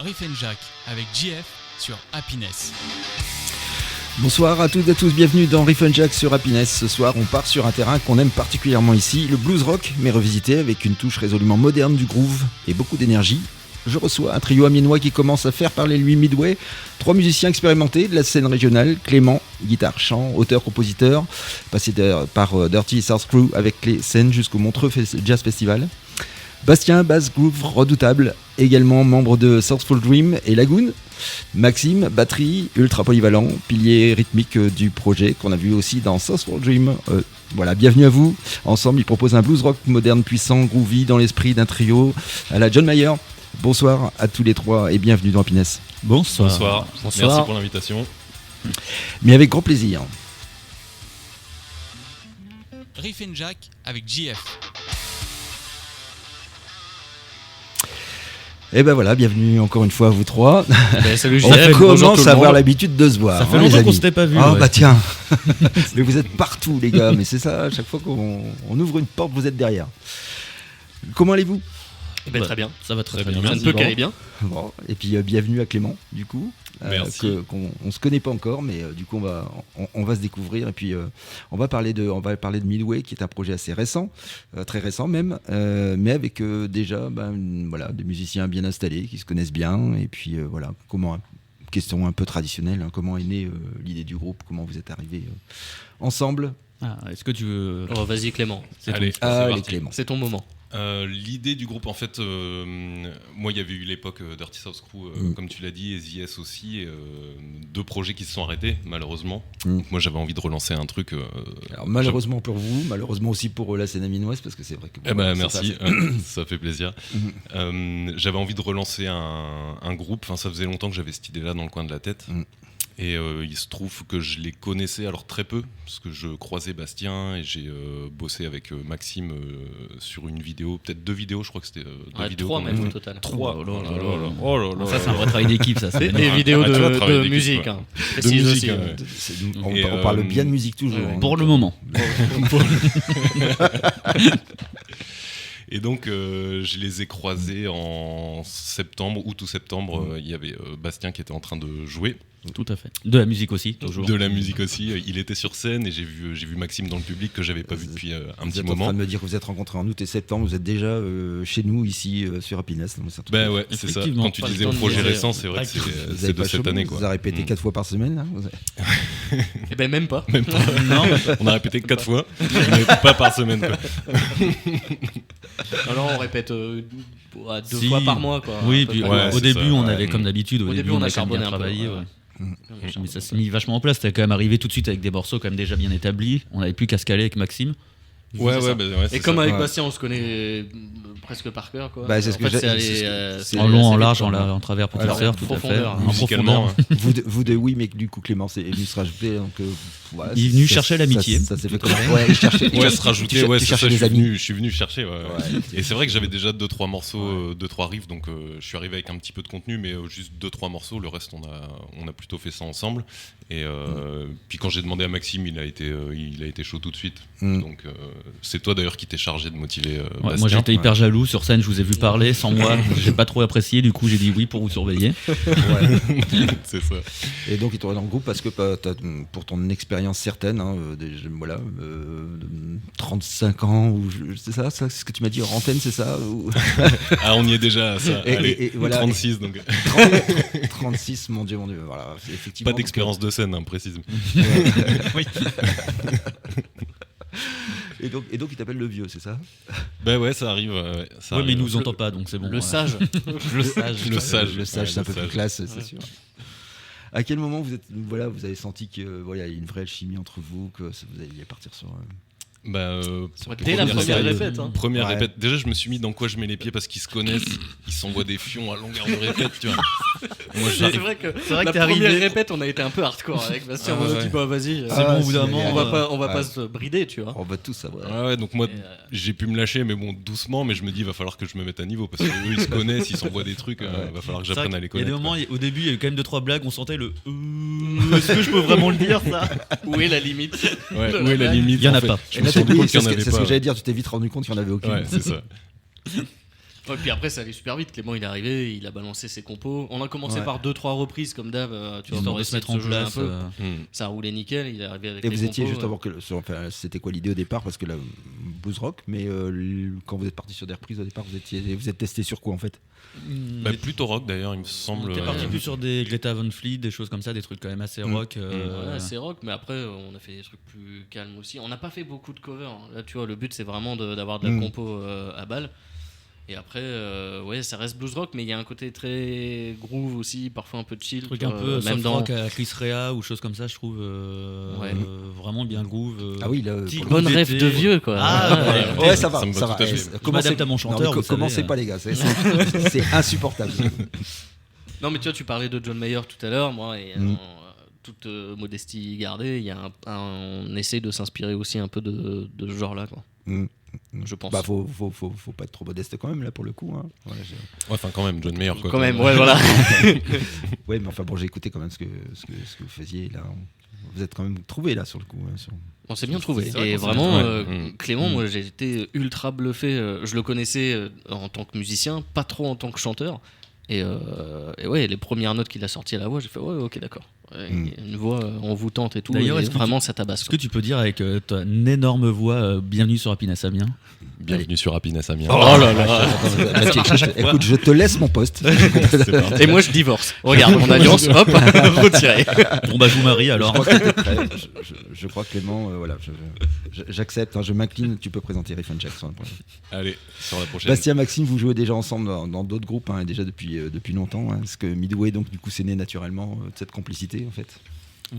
Riff & Jack avec JF sur Happiness. Bonsoir à toutes et à tous, bienvenue dans Riff & Jack sur Happiness. Ce soir, on part sur un terrain qu'on aime particulièrement ici, le blues rock, mais revisité avec une touche résolument moderne du groove et beaucoup d'énergie. Je reçois un trio amiénois qui commence à faire parler lui Midway. 3 musiciens expérimentés de la scène régionale. Clément, guitare, chant, auteur-compositeur, passé par Dirty South Crew avec les scènes jusqu'au Montreux Jazz Festival. Bastien, bass groove redoutable, également membre de Sourceful Dream et Lagoon. Maxime, batterie, ultra polyvalent, pilier rythmique du projet qu'on a vu aussi dans Sourceful Dream. Voilà, bienvenue à vous. Ensemble, ils proposent un blues rock moderne, puissant, groovy, dans l'esprit d'un trio à la John Mayer. Bonsoir à tous les trois et bienvenue dans Happiness. Bonsoir. Merci pour l'invitation. Mais avec grand plaisir. Riff & Jack avec JF. Et ben voilà, bienvenue encore une fois à vous trois. Salut On JF, commence à avoir l'habitude de se voir. Ça fait longtemps qu'on s'était pas vu. Ah bah tiens, mais vous êtes partout les gars, mais c'est ça, à chaque fois qu'on ouvre une porte, vous êtes derrière. Comment allez-vous ? Très bien. Ça va très bien. bien. Ça ne peut qu'aller bien. Bon, et puis bienvenue à Clément, du coup. Merci. On se connaît pas encore, mais du coup on va se découvrir et puis on va parler de Midway, qui est un projet assez récent, très récent même, mais avec déjà des musiciens bien installés qui se connaissent bien et puis voilà, question un peu traditionnelle, hein, comment est née l'idée du groupe, comment vous êtes arrivés ensemble. Est-ce que tu veux... Oh, vas-y Clément. Allez, Allez Clément. C'est ton moment. L'idée du groupe, en fait, moi il y avait eu l'époque Dirty South Crew, comme tu l'as dit, et The S aussi, et 2 projets qui se sont arrêtés malheureusement. Donc moi j'avais envie de relancer un truc. Alors malheureusement pour vous, malheureusement aussi pour la scène amiénoise, parce que c'est vrai que. Merci, ça fait plaisir. J'avais envie de relancer un groupe. Enfin, ça faisait longtemps que j'avais cette idée-là dans le coin de la tête. Et il se trouve que je les connaissais alors très peu, parce que je croisais Bastien et j'ai bossé avec Maxime sur une vidéo, peut-être 2 vidéos, je crois que c'était 2 vidéos. 3 même au total. 3. Oh là là. Ça c'est un vrai travail d'équipe, ça. C'est des vidéos de musique. Hein. De musique, on parle bien de musique toujours. Pour le moment. Et donc, je les ai croisés en août ou septembre. Il y avait Bastien qui était en train de jouer. Tout à fait. De la musique aussi, toujours. De la musique aussi. Il était sur scène et j'ai vu Maxime dans le public que j'avais pas vu depuis un petit moment. Vous êtes en train de me dire que vous êtes rencontrés en août et septembre. Vous êtes déjà chez nous ici sur Happiness. Ouais, c'est ça. Quand tu disais projet récent, c'est vrai que c'est de cette année. Vous avez répété 4 fois par semaine là Eh ben même pas. Non. On a répété 4 fois, mais pas par semaine. Quoi. Alors on répète 2 fois par mois. Quoi, oui, puis au début, on avait comme d'habitude. Au début, on a charbonné bien un travaillé. peu. Mais ça s'est mis vachement en place. C'était quand même arrivé tout de suite avec des morceaux quand même déjà bien établis. On n'avait plus qu'à se caler avec Maxime. Et comme avec Bastien, on se connaît presque par cœur. Quoi. C'est ce que c'est en long, en large, en travers, professeur, tout à fait. En profondeur. Vous deux, oui, mais du coup, Clément est venu se rajouter. Donc, il est venu chercher l'amitié. Ça s'est fait comme ça. Il cherchait. Se rajouter. Je suis venu chercher. Ouais. Et c'est vrai que j'avais déjà 2-3 morceaux, 2-3 riffs. Donc, je suis arrivé avec un petit peu de contenu, mais juste 2-3 morceaux. Le reste, on a plutôt fait ça ensemble. Et puis, quand j'ai demandé à Maxime, il a été chaud tout de suite. Donc, c'est toi d'ailleurs qui t'es chargé de motiver Bastien. Moi j'étais hyper jaloux sur scène, je vous ai vu parler sans moi, j'ai pas trop apprécié, du coup j'ai dit oui pour vous surveiller. C'est ça. Et donc il t'aurait dans le groupe parce que pour ton expérience certaine, 35 ans, c'est ça, c'est ce que tu m'as dit en antenne, c'est ça ou... On y est déjà à ça. Et voilà, 36 donc. 36, mon Dieu, voilà. Effectivement, pas d'expérience de scène, précise. Oui. Et donc il t'appelle le vieux, c'est ça ? Ouais, ça arrive. Mais il nous entend pas, donc c'est bon. Le sage. Le sage, c'est un peu plus classe, c'est sûr. À quel moment vous avez senti qu'il y a une vraie alchimie entre vous, que vous alliez partir sur... Dès la première répète. Première répète. Déjà, je me suis mis dans quoi je mets les pieds parce qu'ils se connaissent. Ils s'envoient des fions à longueur de répète, tu vois. Moi, c'est vrai que la première répète, on a été un peu hardcore avec Bastien. On a dit vas-y, c'est bon, au bout d'un moment, on va pas se brider, tu vois. On va tous savoir. Donc moi, j'ai pu me lâcher, mais bon, doucement. Mais je me dis, il va falloir que je me mette à niveau parce qu'eux, ils se connaissent, ils s'envoient des trucs. Va falloir que j'apprenne à les connaître. Il y a des moments, au début, il y a eu quand même 2-3 blagues. On sentait le. Est-ce que je peux vraiment le dire ça ? Où est la limite ? Où est la limite ? Il y en a pas. C'est ce que j'allais dire, tu t'es vite rendu compte qu'il n'y en avait aucune. Ouais, c'est ça. Ouais, puis après, ça allait super vite. Clément, il est arrivé, il a balancé ses compos. On a commencé par 2-3 reprises, comme d'hab. Tu vois, on de se mettre en place. Ça a roulé nickel. Il est arrivé avec Et les vous étiez compos, juste avant que. C'était quoi l'idée au départ? Parce que là, blues rock, mais quand vous êtes parti sur des reprises au départ, vous êtes testé sur quoi en fait? Plutôt rock d'ailleurs, il me semble. T'es parti plus sur des Greta Van Fleet, des choses comme ça, des trucs quand même assez rock. Ouais, assez rock, mais après, on a fait des trucs plus calmes aussi. On n'a pas fait beaucoup de covers. Hein. Là, tu vois, le but, c'est vraiment d'avoir de la compo à balle. Et après, ouais, ça reste blues rock, mais il y a un côté très groove aussi, parfois un peu chill. Truc un peu soft rock à Chris Rea ou choses comme ça, je trouve vraiment bien groove. Ah oui, bonne rêve de vieux, quoi. Ouais, ça va. Commencez à mon chanteur. Commencez pas, les gars, c'est insupportable. Non, mais tu vois, tu parlais de John Mayer tout à l'heure, moi, et toute modestie gardée, on essaie de s'inspirer aussi un peu de ce genre-là, quoi. Je pense. Faut pas être trop modeste quand même là pour le coup. Hein. Ouais, enfin quand même, John Mayer quoi. Quand même, ouais, voilà. Ouais, mais enfin bon, j'ai écouté quand même ce que vous faisiez là. Vous êtes quand même trouvé là sur le coup. On s'est bien trouvé. Et vraiment, Clément, moi j'ai été ultra bluffé. Je le connaissais en tant que musicien, pas trop en tant que chanteur. Et ouais, les premières notes qu'il a sorties à la voix, j'ai fait ouais, ok, d'accord. Ouais, une voix envoûtante et tout. D'ailleurs, vraiment ça tabasse. Est-ce que tu peux dire avec ton énorme voix bienvenue sur Happiness Amiens? Bienvenue sur Happiness Amiens. Oh là là. Écoute, je te laisse mon poste. Et moi je divorce. Regarde mon alliance, hop, retiré. Bon bah je vous marie alors. Je crois que Clément, voilà, j'accepte, hein, je m'incline. Tu peux présenter Riff and Jack sur la prochaine. Allez, sur la prochaine. Bastien, Maxime, vous jouez déjà ensemble dans d'autres groupes, hein, déjà depuis longtemps. Hein, parce que Midway, donc du coup, c'est né naturellement de cette complicité en fait.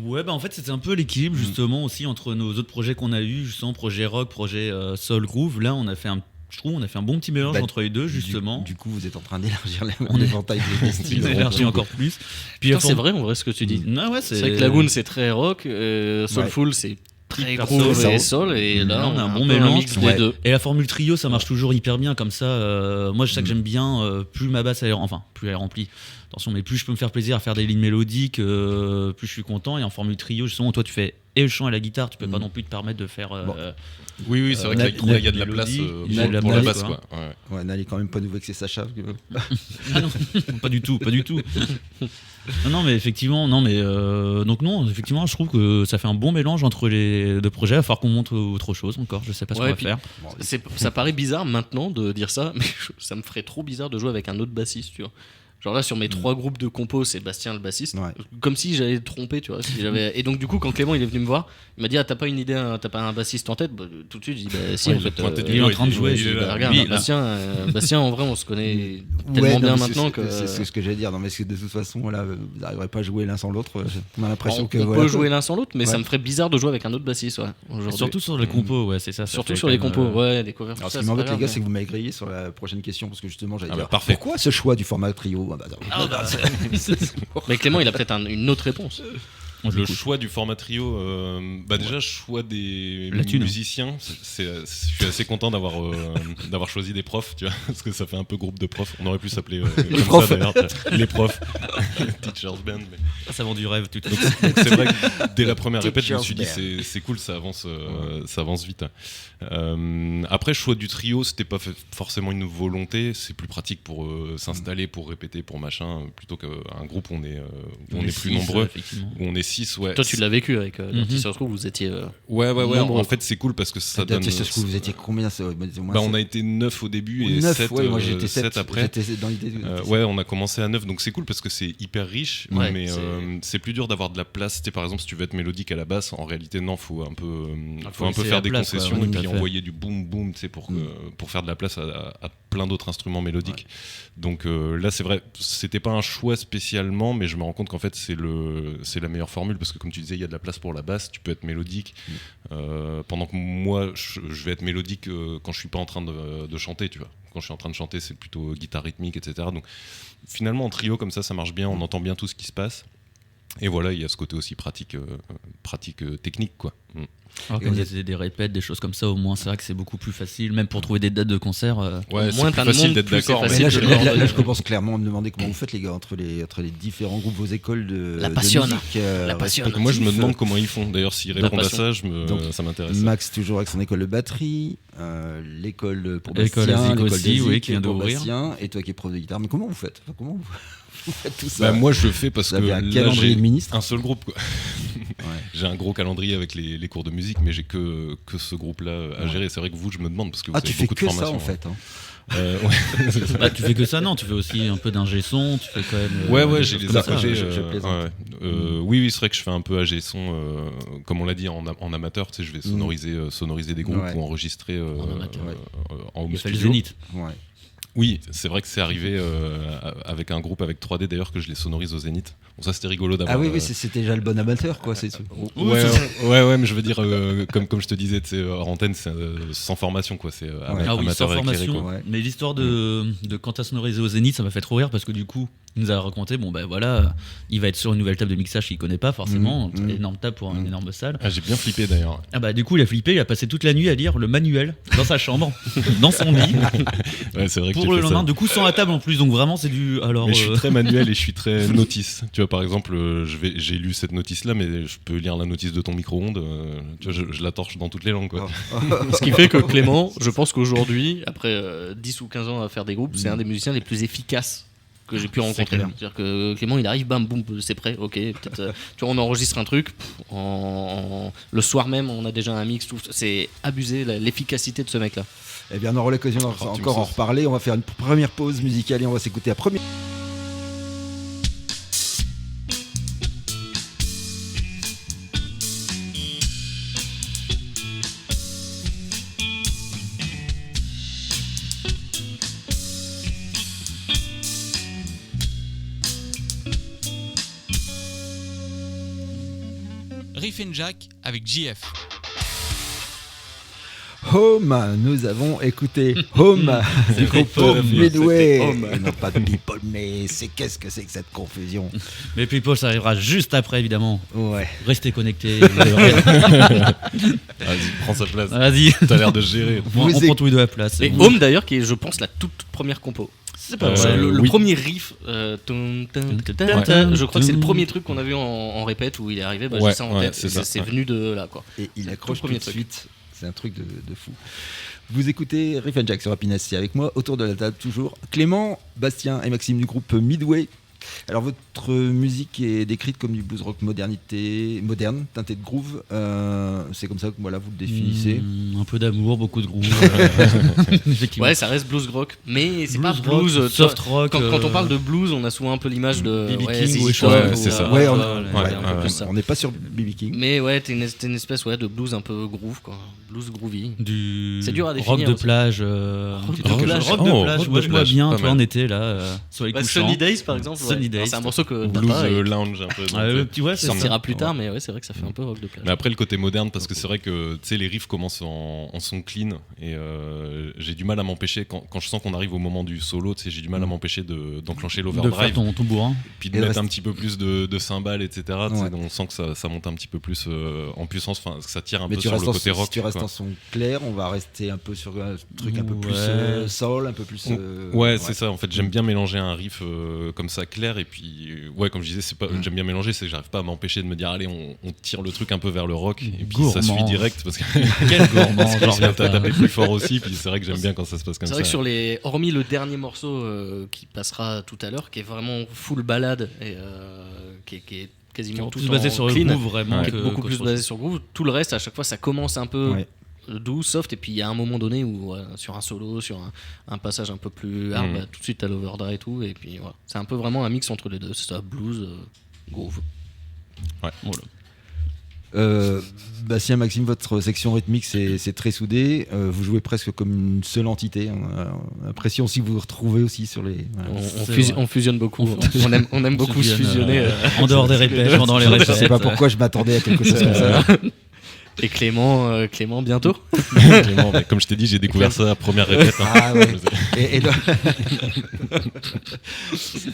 Ouais, bah en fait c'était un peu l'équilibre justement aussi entre nos autres projets qu'on a eu, justement projet rock, projet soul groove. Là on a fait un bon petit mélange entre les deux justement. Du coup vous êtes en train d'élargir l'éventail des styles. On élargit encore plus. Puis c'est vrai en vrai ce que tu dis. C'est vrai que Lagoon c'est très rock, Soulful c'est très groove et soul, et là on a un bon mélange des deux. Et la formule trio ça marche toujours hyper bien comme ça. Moi je sais que j'aime bien plus ma basse plus elle est remplie. Attention, mais plus je peux me faire plaisir à faire des lignes mélodiques, plus je suis content. Et en formule trio, justement, toi tu fais et le chant et la guitare, tu peux pas non plus te permettre de faire. Oui, c'est vrai qu'il y a de la place pour la basse, quoi. Ouais, n'allez quand même pas nous vexer Sacha. Ah non, pas du tout. Non, mais effectivement, donc non, effectivement, je trouve que ça fait un bon mélange entre les deux projets. Il va falloir qu'on monte autre chose encore. Je sais pas ce qu'on va faire. Ça paraît bizarre maintenant de dire ça, mais ça me ferait trop bizarre de jouer avec un autre bassiste, tu vois. Genre là sur mes 3 groupes de compos, c'est Bastien le bassiste, comme si j'allais tromper, tu vois. Et donc du coup quand Clément il est venu me voir, il m'a dit t'as pas une idée, t'as pas un bassiste en tête? Tout de suite j'ai dit si en fait. Il est en train de jouer. Regarde, Bastien en vrai on se connaît tellement bien maintenant que. C'est ce que j'allais dire. Non mais de toute façon là, vous n'arriverez pas à jouer l'un sans l'autre. On a l'impression que on peut jouer l'un sans l'autre, mais ça me ferait bizarre de jouer avec un autre bassiste. Surtout sur les compos, ouais c'est ça. Surtout sur les compos, ouais les covers. Alors ce qui m'embête les gars, c'est que vous m'avez grillé sur la prochaine question parce que justement j'allais dire pourquoi ce choix du format trio? Mais Clément, il a peut-être une autre réponse. Le choix du format trio, déjà choix des musiciens. Je suis assez content d'avoir choisi des profs, tu vois, parce que ça fait un peu groupe de profs. On aurait pu s'appeler comme ça d'ailleurs, les profs, Teachers Band. Mais... Ça vend du rêve tout. Donc c'est vrai que dès la première répète, je me suis dit c'est cool, ça avance vite. Après, choix du trio, c'était pas forcément une volonté. C'est plus pratique pour s'installer, pour répéter, pour machin, plutôt qu'un groupe où on est plus nombreux, où on est 6, ouais. Toi, tu l'as vécu avec Dirty South Crew, vous étiez. Ouais. En fait, c'est cool parce que ça donne. Dirty South Crew, vous étiez combien? On a été 9 au début et 7, moi j'étais 7 après. J'étais dans l'idée. Ouais, on a commencé à 9, donc c'est cool parce que c'est hyper riche, mais c'est plus dur d'avoir de la place. Par exemple, si tu veux être mélodique à la basse, en réalité, non, faut un peu faire des concessions et puis envoyer du boom boom, tu sais, pour faire de la place à plein d'autres instruments mélodiques. Donc là, c'est vrai, c'était pas un choix spécialement, mais je me rends compte qu'en fait, c'est la meilleure formule parce que comme tu disais, il y a de la place pour la basse, tu peux être mélodique pendant que moi je vais être mélodique quand je suis pas en train de chanter, tu vois. Quand je suis en train de chanter, c'est plutôt guitare rythmique, etc. Donc finalement en trio comme ça marche bien, on entend bien tout ce qui se passe. Et voilà, il y a ce côté aussi pratique technique, quoi. Alors quand il y a des répètes, des choses comme ça, au moins c'est vrai que c'est beaucoup plus facile, même pour trouver des dates de concert. Ouais, au moins c'est plus facile d'être d'accord. Mais là, je commence clairement à me demander comment vous faites, les gars, entre les différents groupes, vos écoles de passion. musique. La passion. Moi, je me demande comment ils font. D'ailleurs, s'ils répondent à ça, Donc, ça m'intéresse. Max, toujours avec son école de batterie, l'école pour L'école Bastien, Azik l'école aussi, d'Azik oui, qui vient pour d'ouvrir. Bastien, et toi qui es prof de guitare. Mais comment vous faites vous faites tout ça? Moi, je le fais parce Vous que avez un là, calendrier j'ai de ministre. un seul groupe, quoi. J'ai un gros calendrier avec les cours de musique, mais j'ai que ce groupe-là à gérer. C'est vrai que vous, je me demande parce que vous avez Tu fais beaucoup de que formations. ça en fait. Ouais. Bah, tu fais que ça, non, tu fais aussi un peu d'ingé son, tu fais quand même. Ouais, des j'ai choses des comme ça. AG. je plaisante. Oui, c'est vrai que je fais un peu AG son, comme on l'a dit, en amateur. Tu sais, je vais sonoriser des groupes ou enregistrer En amateur, en home Il fait le studio. Zénith. Ouais. Oui, c'est vrai que c'est arrivé avec un groupe avec 3D d'ailleurs que je les sonorise au Zénith. Bon, ça c'était rigolo d'avoir. Ah oui, c'était déjà le bon amateur, quoi. C'est Ouais, mais je veux dire, comme je te disais, hors antenne, c'est sans formation, quoi. C'est Ah oui, sans amateur éclairé, formation. quoi. Ouais. Mais l'histoire de quand t'as sonorisé au Zénith, ça m'a fait trop rire parce que du coup, il nous a raconté, bon ben voilà, il va être sur une nouvelle table de mixage qu'il connaît pas forcément, une énorme table pour une énorme salle. Ah, j'ai bien flippé d'ailleurs. Ah bah du coup, il a flippé, il a passé toute la nuit à lire le manuel dans sa chambre, dans son lit, Ouais, c'est vrai que pour j'ai le fait lendemain. ça. Du coup, sans la table en plus, donc vraiment c'est du. Alors. Mais je suis très manuel et je suis très notice. Tu vois, par exemple, j'ai lu cette notice-là, mais je peux lire la notice de ton micro-ondes. Tu vois, je la torche dans toutes les langues, quoi. Ce qui fait que Clément, je pense qu'aujourd'hui, après 10 ou 15 ans à faire des groupes, c'est un des musiciens les plus efficaces que j'ai pu rencontrer. clair. C'est-à-dire que Clément, il arrive, bam, boum, c'est prêt, ok. Peut-être, tu vois, on enregistre un truc, le soir même, on a déjà un mix, tout. C'est abusé l'efficacité de ce mec-là. Eh bien, on aura l'occasion tu me encore en sauces. reparler. On va faire une première pause musicale et on va s'écouter la première. Riff and Jack avec JF. Home, nous avons écouté Home du groupe Midway. Et non pas People, mais qu'est-ce que c'est que cette confusion? Mais People, ça arrivera juste après évidemment. Ouais. Restez connectés. Vas-y, prends sa place. Vas-y. T'as l'air de gérer. On prend tous les deux à la place. Et Home d'ailleurs, qui est, je pense, la toute première compo. C'est pas vrai. Le oui. premier riff, je crois que c'est le premier truc qu'on a vu en répète où il est arrivé. J'ai ça en tête. C'est venu de là, quoi. Et il accroche tout premier de truc. suite. C'est un truc de fou. Vous écoutez Riff and Jack sur Happiness. C'est avec moi, autour de la table toujours, Clément, Bastien et Maxime du groupe Midway. Alors votre musique est décrite comme du blues rock moderne, teinté de groove. C'est comme ça que voilà, vous le définissez. Un peu d'amour, beaucoup de groove. Effectivement. Ouais, ça reste blues rock, mais c'est pas rock, blues. tu vois, soft rock. Quand on parle de blues, on a souvent un peu l'image de B.B. ouais, King ZZ ou Top, ouais, c'est ça. Ouais, un peu plus ça. on n'est pas sur B.B. King. Mais ouais, t'es une espèce de blues un peu groove, quoi. Blues groovy. C'est dur à définir rock de aussi. plage. Rock petit de truc. plage. Rock de Oh, plage. rock Moi de je vois plage, bien, pas toi mal. en été là, sur les couchants. Sunny Days par exemple. Sunny Ouais. Days. C'est un morceau que t'as Blues pas et lounge un peu. Ah, le petit ouais, qui c'est sortira ça. plus tard, mais ouais, c'est vrai que ça fait un peu rock de plage. Mais après le côté moderne, parce que c'est vrai que tu sais, les riffs commencent en son clean et j'ai du mal à m'empêcher quand je sens qu'on arrive au moment du solo, tu sais, j'ai du mal à m'empêcher d'enclencher De faire l'overdrive, ton bourrin. puis Et de le mettre reste. un petit peu plus de cymbales, etc. Tu sais, Ouais. donc on sent que ça monte un petit peu plus en puissance, enfin ça tire un Mais peu tu sur restes le côté rock. si tu restes quoi. en son clair, on va rester un peu sur un truc un peu plus Ouais. soul, un peu plus. Ouais, c'est ça. En fait, j'aime bien mélanger un riff comme ça clair et puis ouais, comme je disais, c'est pas j'aime bien mélanger, c'est que j'arrive pas à m'empêcher de me dire allez, on tire le truc un peu vers le rock et puis ça Gourmand. suit direct parce que Quel gourmand, j'en j'en reviens reviens pas. taper plus fort aussi. Puis c'est vrai que j'aime bien quand ça se passe comme C'est ça. vrai que sur hormis le dernier morceau qui passera tout à l'heure, qui est vraiment full balade et qui est quasiment tout Plus en basé sur le clean, groove vraiment. qui est que- beaucoup plus qu'autre basé chose. sur groove. Tout le reste, à chaque fois, ça commence un peu Ouais. doux, soft, et puis il y a un moment donné où sur un solo, sur un passage un peu plus hard, bah, tout de suite t'as l'overdrive et tout, et puis voilà. C'est un peu vraiment un mix entre les deux. C'est ça, blues, groove. Voilà. Bastien, Maxime, votre section rythmique c'est très soudé. Vous jouez presque comme une seule entité. On a l'impression aussi que vous vous retrouvez aussi sur les. Voilà. On fusionne beaucoup. On aime beaucoup se fusionne, fusionner. en dehors des répètes, pendant les répètes. Je sais pas pourquoi je m'attendais à quelque chose comme ça. Et Clément, bientôt. Clément, comme je t'ai dit, j'ai découvert ça à première répète. Ah ouais.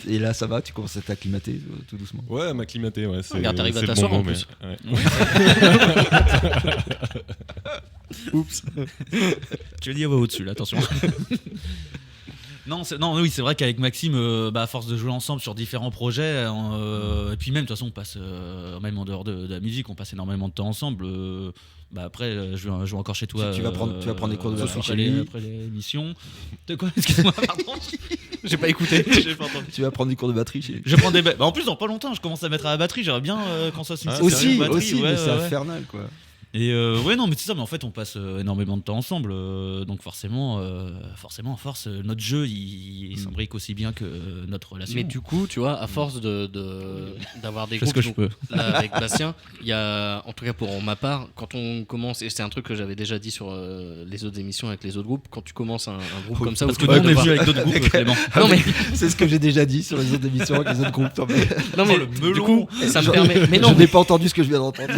Et là, ça va, tu commences à t'acclimater tout doucement. Ouais, m'acclimater, ouais. Regarde, t'arrives à c'est le t'asseoir, bon en mot, plus. mais, ouais. Oups. Tu veux dire va au-dessus, là, attention. Oui, c'est vrai qu'avec Maxime, à force de jouer ensemble sur différents projets, et puis même, de toute façon, on passe, même en dehors de la musique, on passe énormément de temps ensemble. Après, je vais encore chez toi. Tu vas prendre des cours de batterie chez lui. Après l'émission. De quoi? Excuse-moi, pardon. J'ai pas écouté. J'ai pas entendu. Tu vas prendre des cours de batterie chez lui. Je prends en plus, dans pas longtemps, je commence à mettre à la batterie. J'aimerais bien qu'on soit une Aussi, batterie. mais c'est infernal, quoi. Et ouais, non, mais c'est ça, mais en fait, on passe énormément de temps ensemble, donc forcément, à force, notre jeu, il s'imbrique aussi bien que notre relation. Mais du coup, tu vois, à force d'avoir des Je fais ce groupes, que je peux. là, avec Bastien, il y a, en tout cas pour ma part, quand on commence, et c'est un truc que j'avais déjà dit sur les autres émissions avec les autres groupes, quand tu commences un groupe comme ça, Parce où que tu nous, vas on est devoir- venu avec d'autres groupes, Clément. Non, mais, C'est ce que j'ai déjà dit sur les autres émissions avec les autres groupes. non, mais le du melon. coup, ça me Je- permet. Mais je non, n'ai pas entendu ce que je viens d'entendre.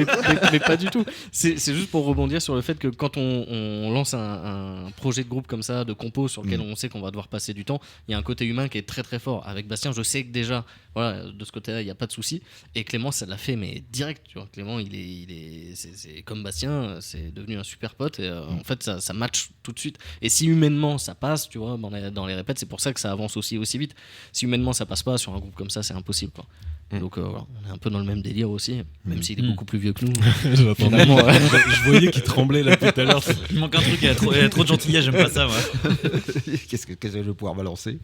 mais pas du tout. C'est juste pour rebondir sur le fait que quand on lance un projet de groupe comme ça, de compo, sur lequel on sait qu'on va devoir passer du temps, il y a un côté humain qui est très très fort. Avec Bastien, je sais que déjà, voilà, de ce côté-là, il n'y a pas de souci. Et Clément, ça l'a fait, mais direct. Tu vois. Clément, c'est comme Bastien, c'est devenu un super pote. Et en fait, ça match tout de suite. Et si humainement ça passe, tu vois, dans les répètes, c'est pour ça que ça avance aussi vite. Si humainement ça passe pas sur un groupe comme ça, c'est impossible, quoi. Donc voilà, on est un peu dans le même délire aussi, même s'il est beaucoup plus vieux que nous. Finalement, Je voyais qu'il tremblait là tout à l'heure. Il manque un truc, il y a trop de gentillesse, j'aime pas ça, moi. Qu'est-ce que je vais pouvoir balancer?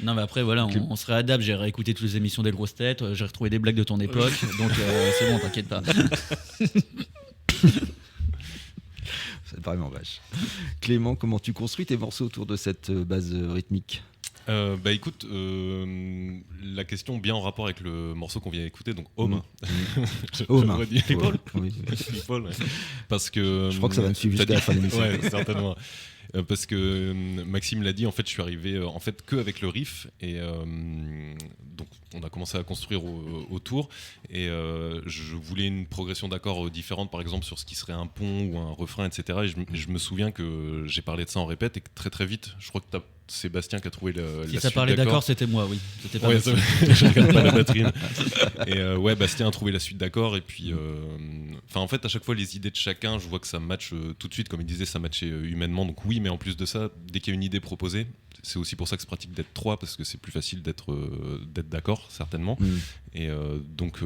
Non, mais après, voilà, on se réadapte. J'ai réécouté toutes les émissions des grosses têtes, j'ai retrouvé des blagues de ton époque, donc c'est bon, t'inquiète pas. C'est vraiment vache. Clément, comment tu construis tes morceaux autour de cette base rythmique? Écoute, la question bien en rapport avec le morceau qu'on vient d'écouter, donc Home. Home. People. Oui. People, ouais. Parce que Je crois que ça va me suivre t'as jusqu'à la fin de l'émission. Ouais, certainement. Parce que Maxime l'a dit, en fait, je suis arrivé en fait que avec le riff et donc on a commencé à construire autour et je voulais une progression d'accords différente, par exemple sur ce qui serait un pont ou un refrain, etc. Et je me souviens que j'ai parlé de ça en répète et que très vite, je crois que Sébastien qui a trouvé la Si suite ça parlait d'accords. d'accord, c'était moi, oui. C'était pas Ouais, Maxime. je regarde pas la batterie. Et ouais, Bastien a trouvé la suite d'accord. Et puis, en fait, à chaque fois, les idées de chacun, je vois que ça match tout de suite. Comme il disait, ça matchait humainement. Donc oui, mais en plus de ça, dès qu'il y a une idée proposée, c'est aussi pour ça que c'est pratique d'être 3 parce que c'est plus facile d'être d'accord, certainement. Et donc,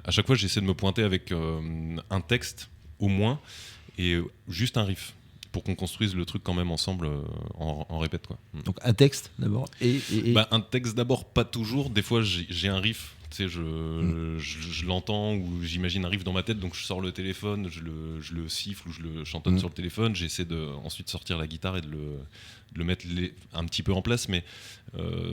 à chaque fois, j'essaie de me pointer avec un texte au moins et juste un riff, pour qu'on construise le truc quand même ensemble en répète, quoi. Donc un texte d'abord et... Un texte d'abord, pas toujours. Des fois j'ai un riff, tu sais, je l'entends ou j'imagine un riff dans ma tête, donc je sors le téléphone, je le siffle ou je le chantonne sur le téléphone. J'essaie de ensuite sortir la guitare et de le mettre un petit peu en place, mais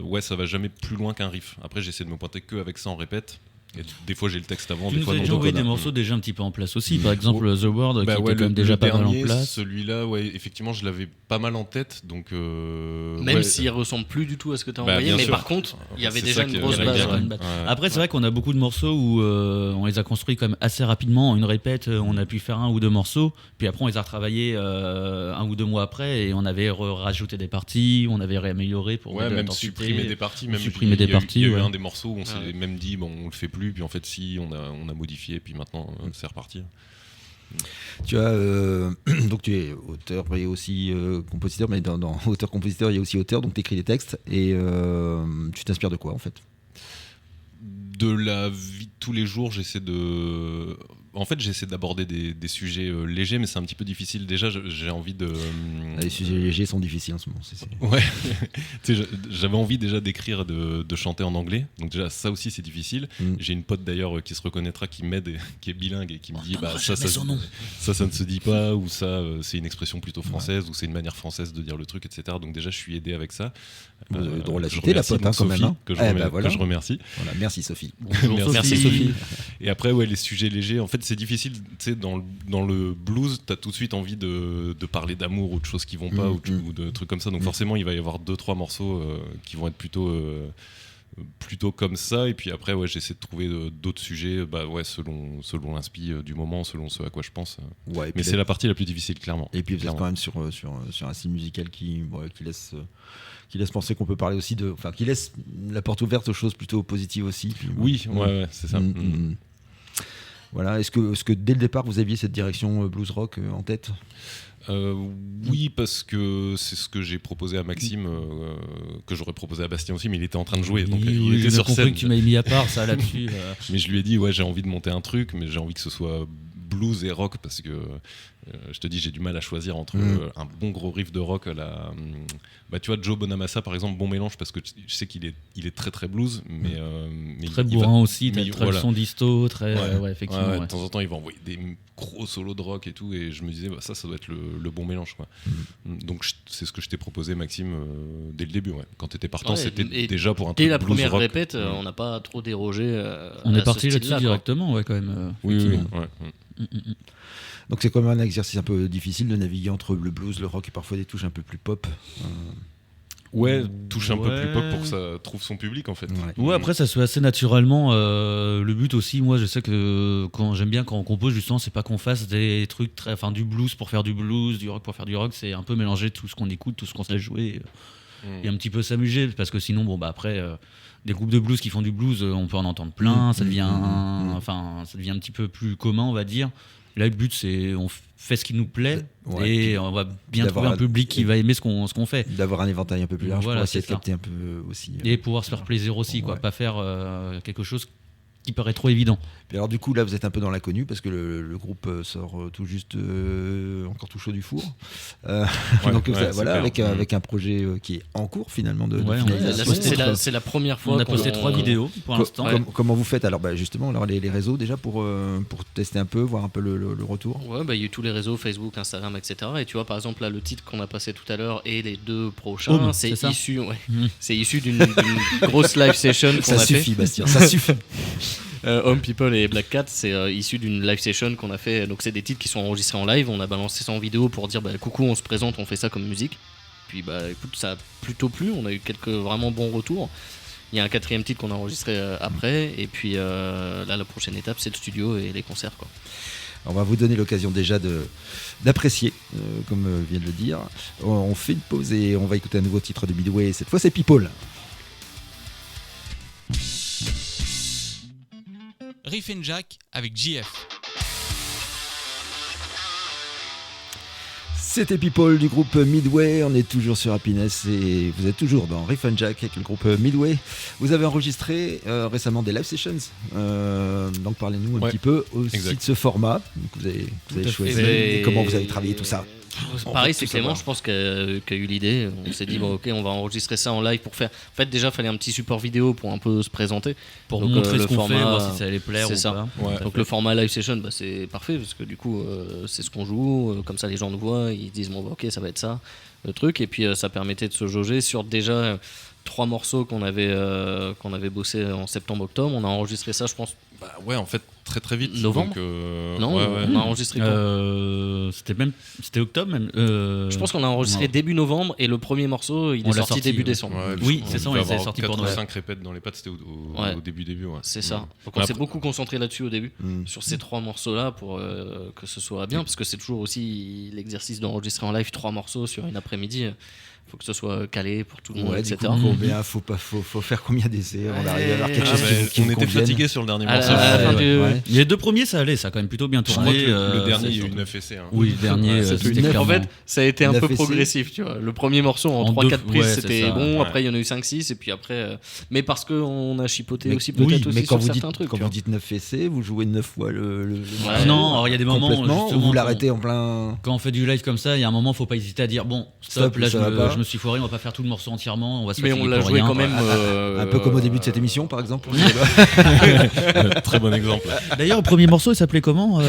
ouais, ça va jamais plus loin qu'un riff. Après, j'essaie de me pointer que avec ça en répète. Et des fois j'ai le texte avant, Tu des nous fois as non. déjà envoyé des morceaux déjà un petit peu en place aussi. Par exemple, The World, qui était Ouais, quand même déjà pas mal en dernier, place. Celui-là, ouais, effectivement, je l'avais pas mal en tête, donc même ouais. s'il ressemble plus du tout à ce que tu as envoyé, bien mais sûr. par contre, il y avait C'est déjà ça une qui- grosse il y avait base. déjà ouais. une- base. Ouais. Après, c'est vrai qu'on a beaucoup de morceaux où on les a construits quand même assez rapidement. En une répète, on a pu faire 1 ou 2 morceaux. Puis après, on les a retravaillés 1 ou 2 mois après et on avait rajouté des parties, on avait réamélioré pour Ouais, mettre de même l'intensité. supprimer des parties. Même supprimer il y a des eu- parties, Il y a eu ouais. un des morceaux où on s'est Ouais. même dit, bon, on le fait plus, puis en fait, si, on a modifié, puis maintenant, c'est reparti. Tu as donc tu es auteur et aussi compositeur, mais dans auteur-compositeur, il y a aussi auteur, donc tu écris des textes et tu t'inspires de quoi en fait? De la vie de tous les jours, j'essaie d'aborder des sujets légers, mais c'est un petit peu difficile. Déjà, j'ai envie de... Les sujets légers sont difficiles en ce moment. Ouais, tu sais, j'avais envie déjà d'écrire et de chanter en anglais, donc déjà ça aussi c'est difficile. J'ai une pote d'ailleurs qui se reconnaîtra, qui m'aide, qui est bilingue et qui me dit ça ne se dit pas, ou ça c'est une expression plutôt française, ou c'est une manière française de dire le truc, etc. Donc déjà je suis aidé avec ça. Vous avez drôle à Je citer la remercie pote donc quand même. Sophie, Hein. que Voilà. je remercie. Voilà, merci Sophie. Merci Sophie. Et après, ouais, les sujets légers, en fait, c'est difficile. Tu sais, dans le blues, t'as tout de suite envie de parler d'amour ou de choses qui vont pas ou de trucs comme ça. Donc forcément, il va y avoir 2-3 morceaux qui vont être plutôt plutôt comme ça. Et puis après, j'essaie de trouver d'autres sujets, selon l'inspi du moment, selon ce à quoi je pense. Ouais, mais c'est la partie la plus difficile, clairement. Et puis vous êtes quand même sur un style musical qui laisse penser qu'on peut parler aussi qui laisse la porte ouverte aux choses plutôt positives aussi. Puis, oui, c'est ça. Voilà. Est-ce que dès le départ vous aviez cette direction blues rock en tête? Oui, parce que c'est ce que j'ai proposé à Maxime, que j'aurais proposé à Bastien aussi, mais il était en train de jouer, donc il était sur scène. Que tu m'avais mis à part ça là-dessus. Mais je lui ai dit, j'ai envie de monter un truc, mais j'ai envie que ce soit blues et rock, parce que je te dis, j'ai du mal à choisir entre un bon gros riff de rock, tu vois, Joe Bonamassa par exemple, bon mélange, parce que je sais qu'il est très très blues, mais très bourrin aussi, très voilà. son disto, très effectivement. De temps en temps, il va envoyer des gros solos de rock et tout, et je me disais, ça doit être le bon mélange, quoi. Donc c'est ce que je t'ai proposé, Maxime, dès le début, quand t'étais partant, c'était déjà pour un truc dès la blues première rock. répète, on n'a pas trop dérogé. On est parti là-dessus directement, quand même. Oui. Donc c'est quand même un exercice un peu difficile de naviguer entre le blues, le rock et parfois des touches un peu plus pop. Touche un peu plus pop pour que ça trouve son public, en fait. Ouais, après ça se fait assez naturellement. Le but aussi, moi je sais que j'aime bien quand on compose, justement, c'est pas qu'on fasse des trucs du blues pour faire du blues, du rock pour faire du rock, c'est un peu mélanger tout ce qu'on écoute, tout ce qu'on sait jouer et un petit peu s'amuser, parce que sinon après des groupes de blues qui font du blues, on peut en entendre plein, ça devient un petit peu plus commun, on va dire. Là, le but, c'est on fait ce qui nous plaît et on va bien trouver un public qui va aimer ce qu'on fait. D'avoir un éventail un peu plus large pour essayer de ça. capter un peu aussi. Et pouvoir se faire plaisir aussi, pas faire quelque chose qui paraît trop évident. Puis alors du coup, là, vous êtes un peu dans l'inconnu parce que le groupe sort tout juste encore tout chaud du four. Donc avec un projet qui est en cours finalement de finalisation. C'est la première fois on a posté 3 vidéos pour l'instant. Comment vous faites alors justement les réseaux déjà pour tester un peu, voir un peu le retour. Il y a eu tous les réseaux, Facebook, Instagram, etc. Et tu vois, par exemple là, le titre qu'on a passé tout à l'heure et les 2 prochains, c'est issu d'une grosse live session qu'on a fait. Ça suffit, Bastien, ça suffit. Home People et Black Cat, c'est issu d'une live session qu'on a fait. Donc c'est des titres qui sont enregistrés en live. On a balancé ça en vidéo pour dire coucou, on se présente, on fait ça comme musique. Puis écoute, ça a plutôt plu. On a eu quelques vraiment bons retours. Il y a un 4e titre qu'on a enregistré après. Et puis là, la prochaine étape, c'est le studio et les concerts, quoi. On va vous donner l'occasion déjà d'apprécier, comme vient de le dire. On fait une pause et on va écouter un nouveau titre de Midway. Cette fois, c'est People. Riff and Jack avec JF. C'était People du groupe Midway, on est toujours sur Happiness et vous êtes toujours dans Riff and Jack avec le groupe Midway. Vous avez enregistré récemment des live sessions, donc parlez-nous un petit peu aussi de ce format. Donc vous avez choisi et comment vous avez travaillé tout ça. Pareil, c'est Clément, je pense, qui a eu l'idée. On s'est dit, ok, on va enregistrer ça en live pour faire. En fait, déjà, il fallait un petit support vidéo pour un peu se présenter. Pour montrer ce qu'on fait, voir si ça allait plaire ou ça. pas. Donc, le format live session, c'est parfait, parce que du coup, c'est ce qu'on joue. Comme ça, les gens nous voient, ils disent, ok, ça va être ça, le truc. Et puis, ça permettait de se jauger sur déjà 3 morceaux qu'on avait bossé en septembre-octobre. On a enregistré ça, je pense. En fait, très vite. Novembre. Donc, non, on a enregistré quand c'était octobre même. Je pense qu'on a enregistré début novembre et le premier morceau il est sorti début décembre. Oui, c'est ça, on les a sortis pour Noël. 4 ou 5 répètes dans les pattes, c'était au début. C'est ça. Donc on s'est beaucoup concentré là-dessus au début, sur ces 3 morceaux-là pour que ce soit bien, parce que c'est toujours aussi l'exercice d'enregistrer en live 3 morceaux sur une après-midi. Faut que ce soit calé pour tout le monde, etc. Faut faire combien d'essais avant d'arriver à avoir quelque chose qui on vous était convienne. fatigué sur le dernier morceau. Les 2 premiers, ça allait, ça a quand même plutôt bien tourné. Le dernier, il y a eu 9 essais. Oui, le dernier, c'était en fait, ça a été un peu 9 progressif, tu vois. Le premier morceau en 3-4 prises, c'était bon. Après, il y en a eu 5-6, et puis après. Mais parce qu'on a chipoté aussi peut-être aussi sur certains trucs. Quand vous dites 9 essais, vous jouez 9 fois le. Non, il y a des moments où vous l'arrêtez en plein. Quand on fait du live comme ça, il y a un moment, faut pas hésiter à dire bon, stop, là je me suis foiré, on va pas faire tout le morceau entièrement, on va se mais on l'a joué quand même un peu comme au début de cette émission par exemple. Très bon exemple. D'ailleurs, le premier morceau il s'appelait comment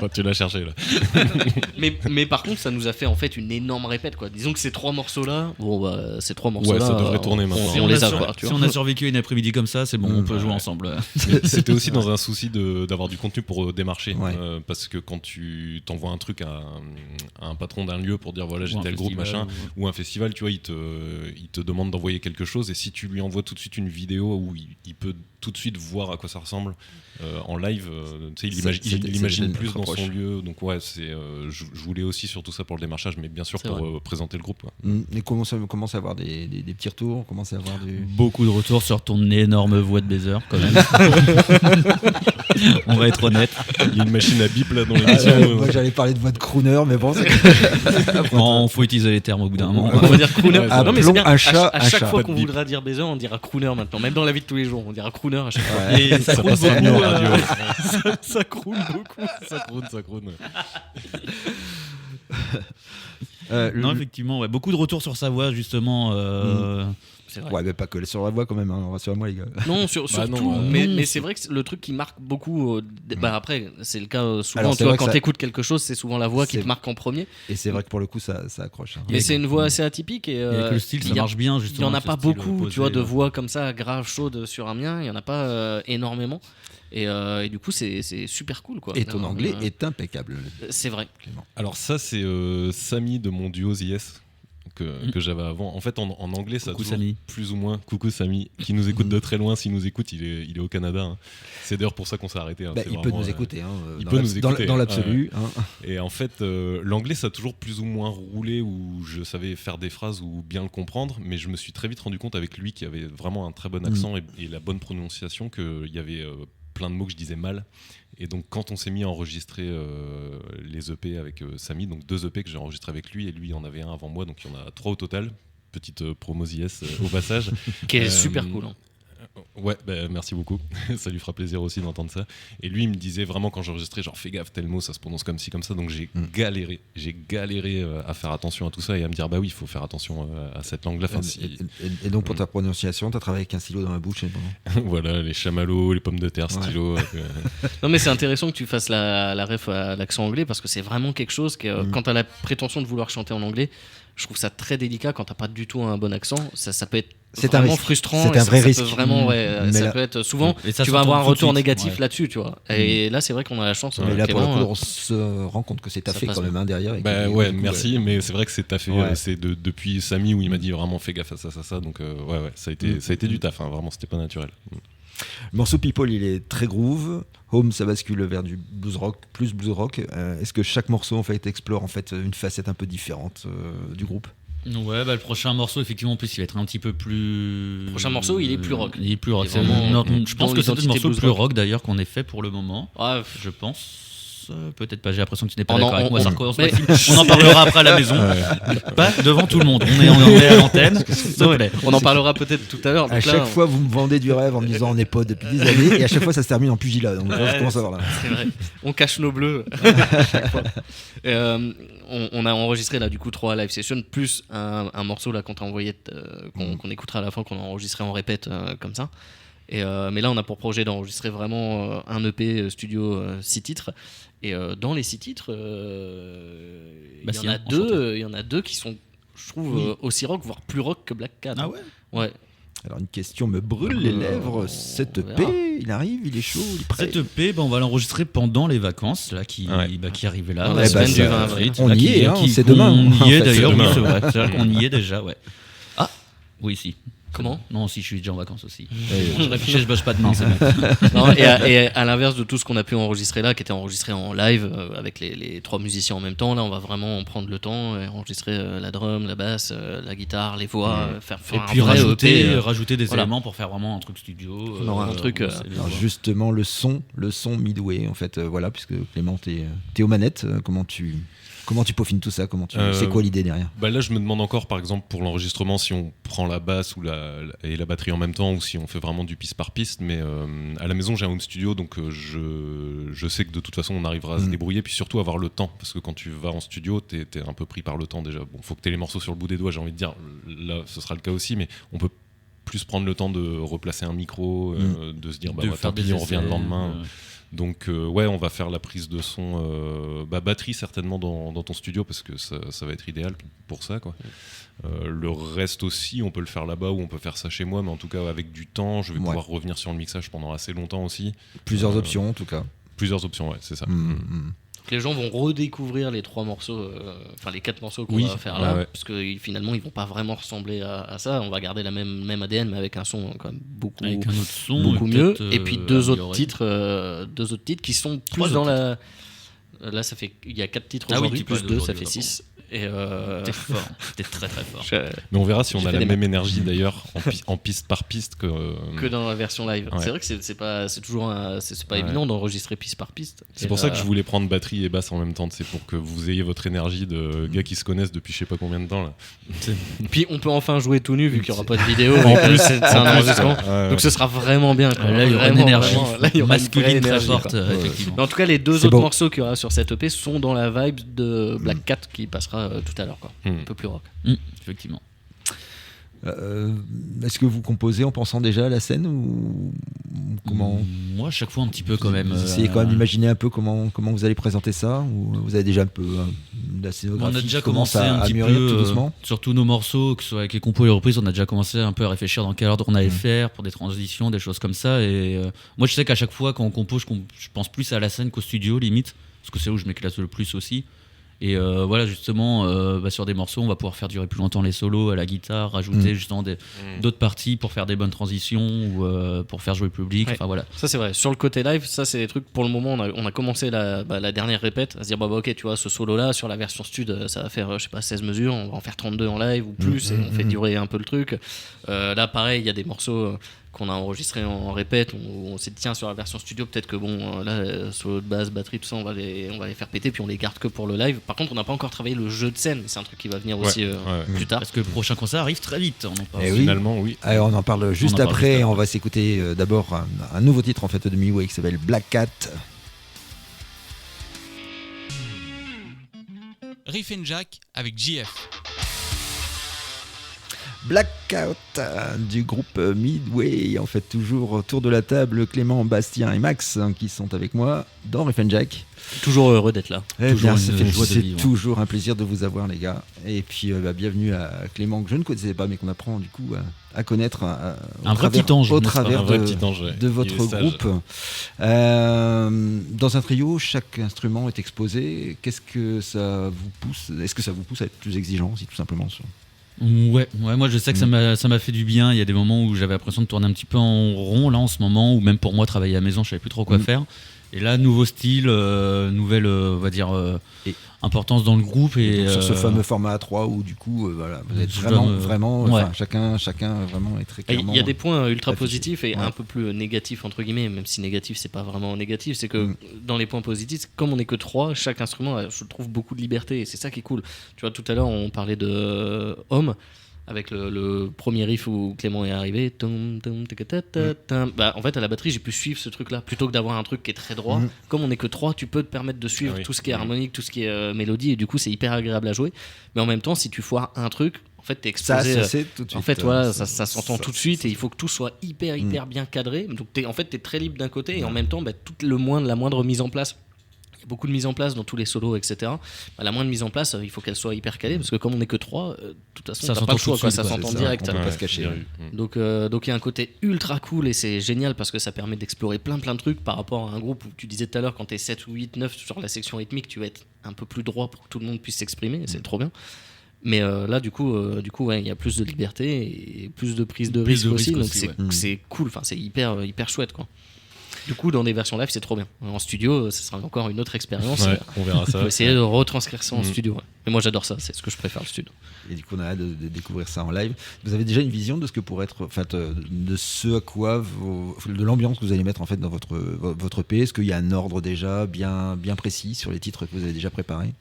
Tu l'as cherché là. mais par contre, ça nous a fait en fait une énorme répète, quoi. Disons que ces 3 morceaux-là, ces 3 morceaux-là, ça devrait tourner maintenant. on les a, quoi. Si on a survécu une après-midi comme ça, c'est bon, on peut jouer ensemble. C'était aussi dans un souci d'avoir du contenu pour démarcher. Ouais. Parce que quand tu t'envoies un truc à un patron d'un lieu pour dire voilà, j'ai Ou un tel groupe, festival, machin, ou un festival, tu vois, il te demande d'envoyer quelque chose, et si tu lui envoies tout de suite une vidéo où il peut tout de suite voir à quoi ça ressemble en live, tu sais, il imagine plus dans son lieu. Donc ouais, je voulais aussi surtout ça pour le démarchage, mais bien sûr C'est pour présenter le groupe, quoi. Et commence à avoir des petits retours, commence à avoir Beaucoup de retours sur ton énorme voix de baiser, quand même. On va être honnête. Il y a une machine à bip là dans l'émission. Moi j'allais parler de voix de crooner, mais bon. Non, faut utiliser les termes au bout d'un moment. On va dire crooner. Non, mais c'est bien. Un chat, à chaque fois Pas de qu'on bip. voudra dire baiser, on dira crooner maintenant. Même dans la vie de tous les jours, on dira crooner à chaque fois. Et ça croule passe à nous, beaucoup. radio. Ça croule beaucoup. Ça crône. Non, effectivement, ouais, beaucoup de retours sur sa voix, justement. C'est vrai. Ouais, mais pas que sur la voix quand même, hein. Rassurez-moi les gars. Non, surtout, non, mais c'est vrai que le truc qui marque beaucoup. Après, c'est le cas souvent. Alors, Tu c'est vois, vrai que quand ça- t'écoutes quelque chose, c'est souvent la voix qui C'est- te marque en premier. Et c'est vrai que pour le coup ça accroche. Hein. Mais c'est une voix assez atypique. Et, Avec le style, ça il y a- marche bien, Il justement. n'y en a ce pas style beaucoup, posé, tu vois, de voix comme ça, grave chaudes sur un mien. Il n'y en a pas énormément. Et du coup, c'est super cool, quoi. Et ton anglais est impeccable. C'est vrai. Clément. Alors ça, c'est Samy de mon duo The Yes que j'avais avant. En fait, en anglais, ça a Coucou, toujours Samy. plus ou moins. Coucou Samy, qui nous écoute de très loin. S'il nous écoute, il est au Canada. Hein. C'est d'ailleurs pour ça qu'on s'est arrêté. Hein. Bah, C'est il peut vraiment, nous écouter. Hein, il dans peut l'abs- nous écouter. Dans l'absolu. Hein. Et en fait, l'anglais, ça a toujours plus ou moins roulé, où je savais faire des phrases ou bien le comprendre, mais je me suis très vite rendu compte avec lui qui avait vraiment un très bon accent et la bonne prononciation qu'il y avait plein de mots que je disais mal. Et donc quand on s'est mis à enregistrer les EP avec Samy, donc 2 EP que j'ai enregistrés avec lui, et lui en avait un avant moi, donc il y en a 3 au total. Petite promo ZS au passage. Qui est super cool. Hein. Ouais, bah, merci beaucoup. Ça lui fera plaisir aussi d'entendre ça. Et lui, il me disait vraiment quand j'enregistrais, genre fais gaffe, tel mot, ça se prononce comme ci, comme ça. Donc j'ai galéré à faire attention à tout ça et à me dire bah oui, il faut faire attention à cette langue-là. Enfin, Et donc pour ta prononciation, t'as travaillé avec un stylo dans la bouche. voilà, les chamallows, les pommes de terre, Ouais. stylo. Non, mais c'est intéressant que tu fasses la ref à l'accent anglais parce que c'est vraiment quelque chose que quand t'as la prétention de vouloir chanter en anglais, je trouve ça très délicat quand t'as pas du tout un bon accent. Ça peut être C'est un vraiment risque. frustrant. C'est et un vrai ça risque. peut vraiment, Mais ça là- peut être souvent. Et ça Tu vas s'entend avoir un tout de retour suite, négatif ouais. là-dessus, tu vois. Et là, c'est vrai qu'on a la chance. Mais là pour le coup, Clément, on se rend compte que c'est ça taffé passe quand même derrière. Et Bah que, ouais, du coup, merci, mais c'est vrai que c'est taffé. Ouais. C'est depuis Samy où il m'a dit vraiment fais gaffe à ça. Donc ouais, ça a été du taf. Hein, vraiment, c'était pas naturel. Le morceau People, il est très groove. Home, ça bascule vers du blues rock, plus blues rock. Est-ce que chaque morceau en fait explore en fait une facette un peu différente du groupe? Ouais, bah, le prochain morceau, effectivement, en plus, il va être un petit peu plus. Le prochain morceau, il est plus rock. Il est plus rock. Il est vraiment Je pense dans que c'est le l'identité morceau le blues plus rock. rock d'ailleurs qu'on ait fait pour le moment. Ah, Je pense. Peut-être pas, j'ai l'impression que tu n'es pas On d'accord en- avec moi, on- ça recommence mais- pas. On en parlera après à la maison. Pas devant tout le monde. On est à l'antenne. S'il te plaît. on en parlera peut-être tout à l'heure. À donc là, chaque fois, vous me vendez du rêve en me disant on est potes depuis des années, et à chaque fois, ça se termine en pugilat. Donc je commence à voir là. C'est vrai. On cache nos bleus à chaque fois. On a enregistré là du coup 3 live sessions plus un morceau là qu'on t'a envoyé qu'on écoutera à la fin, qu'on a enregistré en répète comme ça. Mais là on a pour projet d'enregistrer vraiment un EP studio 6 titres. Et dans les 6 titres, il y en a deux qui sont, je trouve, aussi rock, voire plus rock que Black Cat. Ah ouais. Ouais. Alors une question me brûle les lèvres. Cette on verra. EP, il arrive, il est chaud, il est prêt. Cette EP, on va l'enregistrer pendant les vacances là, qui arrivent là. Dans la semaine du 20 avril. On y est, hein, c'est demain. On En y est fait, d'ailleurs, c'est oui, demain. c'est vrai. C'est vrai qu'on y est déjà, ouais. Ah, oui, si. Comment ? Non, si, je suis déjà en vacances aussi. Ouais. Je réfléchis, je bosse pas demain, c'est bon. Non, et à l'inverse de tout ce qu'on a pu enregistrer là, qui était enregistré en live avec les 3 musiciens en même temps, là on va vraiment prendre le temps et enregistrer la drum, la basse, la guitare, les voix, faire Et un puis vrai rajouter, EP, rajouter des voilà. éléments pour faire vraiment un truc studio. On aura un truc, c'est- Alors justement, le son Midway, en fait, voilà, puisque Clément, t'es aux manettes, comment tu peaufines tout ça, c'est quoi l'idée derrière? Bah là, je me demande encore, par exemple, pour l'enregistrement, si on prend la basse et la batterie en même temps, ou si on fait vraiment du piste par piste. Mais à la maison, j'ai un home studio, donc je sais que de toute façon, on arrivera à se débrouiller, puis surtout avoir le temps, parce que quand tu vas en studio, t'es un peu pris par le temps déjà. Bon, faut que t'aies les morceaux sur le bout des doigts, j'ai envie de dire. Là, ce sera le cas aussi, mais on peut plus prendre le temps de replacer un micro, de se dire, bah, de tant faire pis, des on revient le essais, lendemain. Donc ouais, on va faire la prise de son batterie certainement dans ton studio parce que ça va être idéal pour ça, quoi. Le reste aussi, on peut le faire là-bas ou on peut faire ça chez moi, mais en tout cas avec du temps, je vais pouvoir revenir sur le mixage pendant assez longtemps aussi. Plusieurs options en tout cas. Plusieurs options, ouais, c'est ça. Les gens vont redécouvrir les 3 morceaux, enfin les 4 morceaux qu'on va faire là, parce que finalement ils vont pas vraiment ressembler à ça. On va garder la même ADN, mais avec un son quand même beaucoup mieux. Et puis deux autres titres qui sont plus dans la. Là, ça fait il y a 4 titres aujourd'hui, plus 2, ça fait 6. Et T'es fort, t'es très très fort. Mais on verra si on a la même énergie d'ailleurs en piste par piste que dans la version live. Ouais. C'est vrai que c'est pas évident d'enregistrer piste par piste. C'est pour ça que je voulais prendre batterie et basse en même temps, c'est pour que vous ayez votre énergie de gars qui se connaissent depuis je sais pas combien de temps là. Puis on peut enfin jouer tout nu vu qu'il n'y aura pas de vidéo. En plus, c'est un enregistrement. Ouais. Donc ce sera vraiment bien. Quoi. Là, il y aura une énergie masculine très énergie, forte, effectivement. Mais en tout cas, les 2 autres morceaux qu'il y aura sur cette EP sont dans la vibe de Black Cat qui passera tout à l'heure, quoi. Un peu plus rock. Effectivement. Est-ce que vous composez en pensant déjà à la scène ou comment Moi, à chaque fois un petit peu quand même. Vous essayez quand même d'imaginer un peu comment vous allez présenter ça, ou vous avez déjà un peu la scénographie on a déjà qui commence commencé un petit mûrir peu tout doucement. sur tous nos morceaux, que ce soit avec les compos et les reprises, on a déjà commencé un peu à réfléchir dans quel ordre on allait faire pour des transitions, des choses comme ça. Et moi, je sais qu'à chaque fois quand on compose, je pense plus à la scène qu'au studio limite, parce que c'est où je m'éclate le plus aussi. Et voilà, justement, sur des morceaux, on va pouvoir faire durer plus longtemps les solos à la guitare, rajouter justement d'autres parties pour faire des bonnes transitions ou pour faire jouer le public. Ouais. Enfin, voilà. Ça, c'est vrai. Sur le côté live, ça, c'est des trucs, pour le moment, on a commencé la dernière répète à se dire, ok, tu vois, ce solo-là, sur la version stud, ça va faire, je sais pas, 16 mesures, on va en faire 32 en live ou plus, et on fait durer un peu le truc. Là, pareil, il y a des morceaux qu'on a enregistré en répète, on s'est dit tiens sur la version studio peut-être que là solo de basse, batterie, tout ça on va les faire péter puis on les garde que pour le live. Par contre on n'a pas encore travaillé le jeu de scène, mais c'est un truc qui va venir aussi plus tard. Parce que le prochain concert arrive très vite, on en parle. Finalement oui. Allez, on en parle juste après. On va s'écouter d'abord un nouveau titre en fait de Midway qui s'appelle Black Cat. Riff and Jack avec JF. Blackout du groupe Midway, en fait toujours autour de la table Clément, Bastien et Max qui sont avec moi dans Riff and Jack. Toujours heureux d'être là. C'est toujours un plaisir de vous avoir les gars. Et puis bienvenue à Clément que je ne connaissais pas mais qu'on apprend du coup à connaître au travers de votre groupe. Dans un trio, chaque instrument est exposé. Qu'est-ce que ça vous pousse ? Est-ce que ça vous pousse à être plus exigeant aussi tout simplement Ouais, moi je sais que ça m'a fait du bien. Il y a des moments où j'avais l'impression de tourner un petit peu en rond là en ce moment, ou même pour moi travailler à la maison, je savais plus trop quoi faire. Et là, nouveau style, nouvelle, on va dire, importance dans le groupe. Et sur ce fameux format A3 où du coup, vous êtes vraiment, chacun vraiment est très clairement. Il y a des points ultra positifs et un peu plus négatifs entre guillemets, même si négatif c'est pas vraiment négatif, c'est que dans les points positifs, comme on n'est que 3, chaque instrument a, je trouve, beaucoup de liberté et c'est ça qui est cool. Tu vois, tout à l'heure on parlait de Homme. Avec le premier riff où Clément est arrivé, en fait à la batterie j'ai pu suivre ce truc là plutôt que d'avoir un truc qui est très droit. Comme on n'est que 3, tu peux te permettre de suivre tout ce qui est harmonique, tout ce qui est mélodie, et du coup c'est hyper agréable à jouer. Mais en même temps, si tu foires un truc, en fait t'es exposé. Ça, tout de suite, en fait voilà, ça s'entend tout de suite et il faut que tout soit hyper bien cadré. Donc t'es très libre d'un côté et en même temps la moindre mise en place. Il y a beaucoup de mise en place dans tous les solos, etc. La moindre mise en place, il faut qu'elle soit hyper calée parce que comme on n'est que 3, de toute façon, t'as pas le choix, ça s'entend direct. On peut pas se cacher. Donc il y a un côté ultra cool et c'est génial parce que ça permet d'explorer plein de trucs par rapport à un groupe où tu disais tout à l'heure, quand t'es 7 ou 8, 9 sur la section rythmique, tu vas être un peu plus droit pour que tout le monde puisse s'exprimer, et c'est trop bien. Mais là, du coup, il y a plus de liberté et plus de prise de risque aussi, donc c'est cool, enfin, c'est hyper chouette, quoi. Du coup, dans des versions live, c'est trop bien. En studio, ça sera encore une autre expérience. On verra ça. On va essayer de retranscrire ça en studio. Mais moi, j'adore ça. C'est ce que je préfère, le studio. Et du coup, on a hâte de découvrir ça en live. Vous avez déjà une vision de ce que pourrait être, de ce à quoi, de l'ambiance que vous allez mettre en fait dans votre EP. Est-ce qu'il y a un ordre déjà bien précis sur les titres que vous avez déjà préparés?